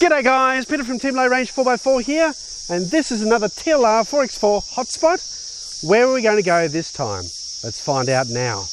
G'day guys, Peter from Team Low Range 4x4 here, and this is another TLR 4x4 hotspot. Where are we going to go this time? Let's find out now.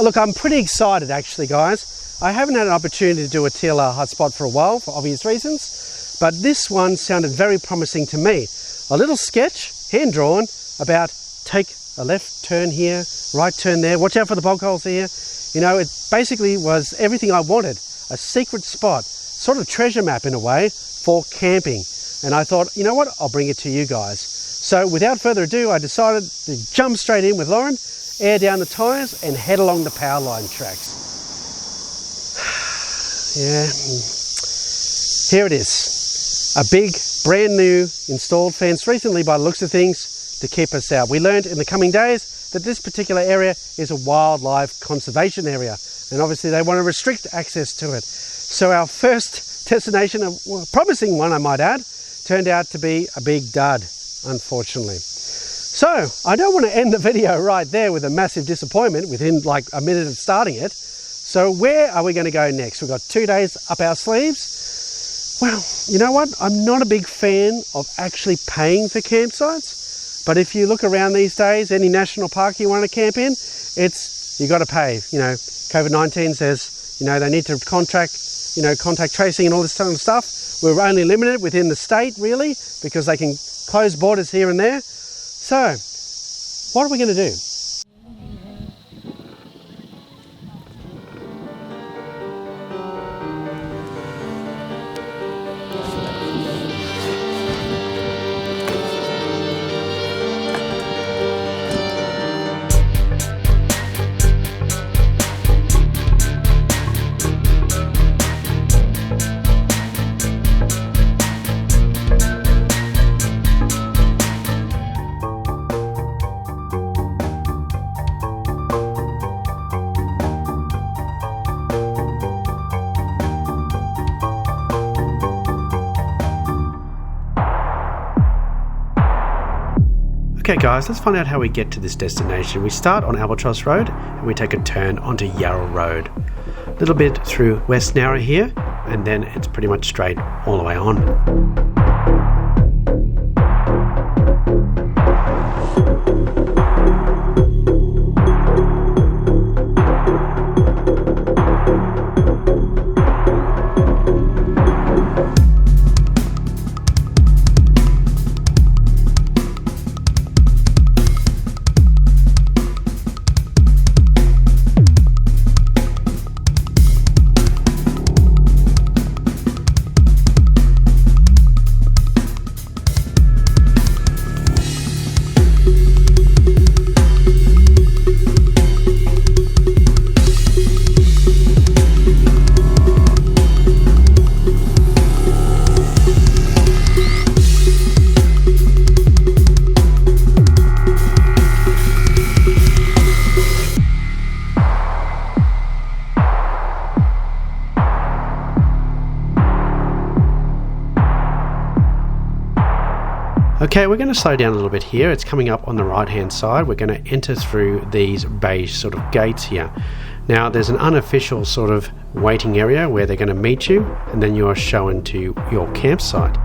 Look, I'm pretty excited actually, guys. I haven't had an opportunity to do a TLR hotspot for a while for obvious reasons, but this one sounded very promising to me. A little sketch, hand-drawn, about take a left turn here, right turn there, watch out for the bog holes here. You know, it basically was everything I wanted. A secret spot, sort of treasure map in a way, for camping. And I thought, you know what, I'll bring it to you guys. So without further ado, I decided to jump straight in with Lauren, air down the tyres and head along the power line tracks. Yeah, here it is. A big, brand new installed fence recently by the looks of things to keep us out. We learned in the coming days that this particular area is a wildlife conservation area, and obviously they want to restrict access to it. So our first destination, a promising one I might add, turned out to be a big dud, unfortunately. So I don't want to end the video right there with a massive disappointment within like a minute of starting it. So where are we going to go next? We've got 2 days up our sleeves. Well, you know what? I'm not a big fan of actually paying for campsites, but if you look around these days, any national park you want to camp in, you got to pay. You know, COVID-19 says, you know, they need to contact tracing and all this kind of stuff. We're only limited within the state really, because they can close borders here and there. So, what are we going to do? Okay guys, let's find out how we get to this destination. We start on Albatross Road and we take a turn onto Yarra Road. A little bit through West Nowra here, and then it's pretty much straight all the way on. Okay, we're going to slow down a little bit here. It's coming up on the right hand side. We're going to enter through these beige sort of gates here. Now there's an unofficial sort of waiting area where they're going to meet you, and then you are shown to your campsite.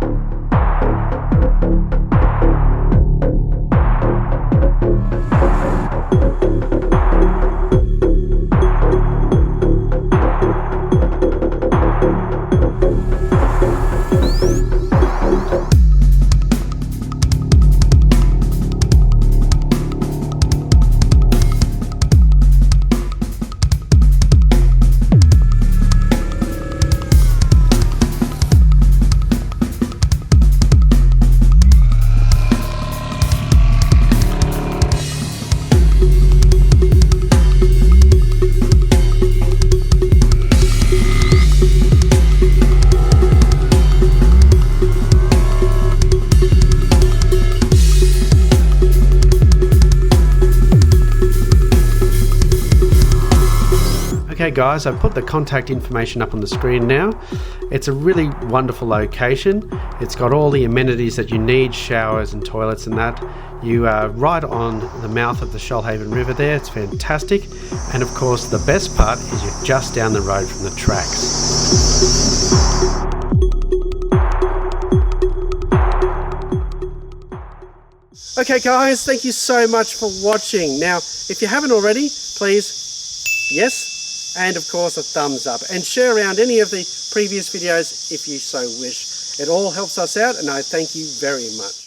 guys, I've put the contact information up on the screen now. It's a really wonderful location. It's got all the amenities that you need, showers and toilets and that. You are right on the mouth of the Shoalhaven River there. It's fantastic. And of course, the best part is you're just down the road from the tracks. Okay guys, thank you so much for watching. Now, if you haven't already, please, yes, and of course a thumbs up, and share around any of the previous videos if you so wish. It all helps us out, and I thank you very much.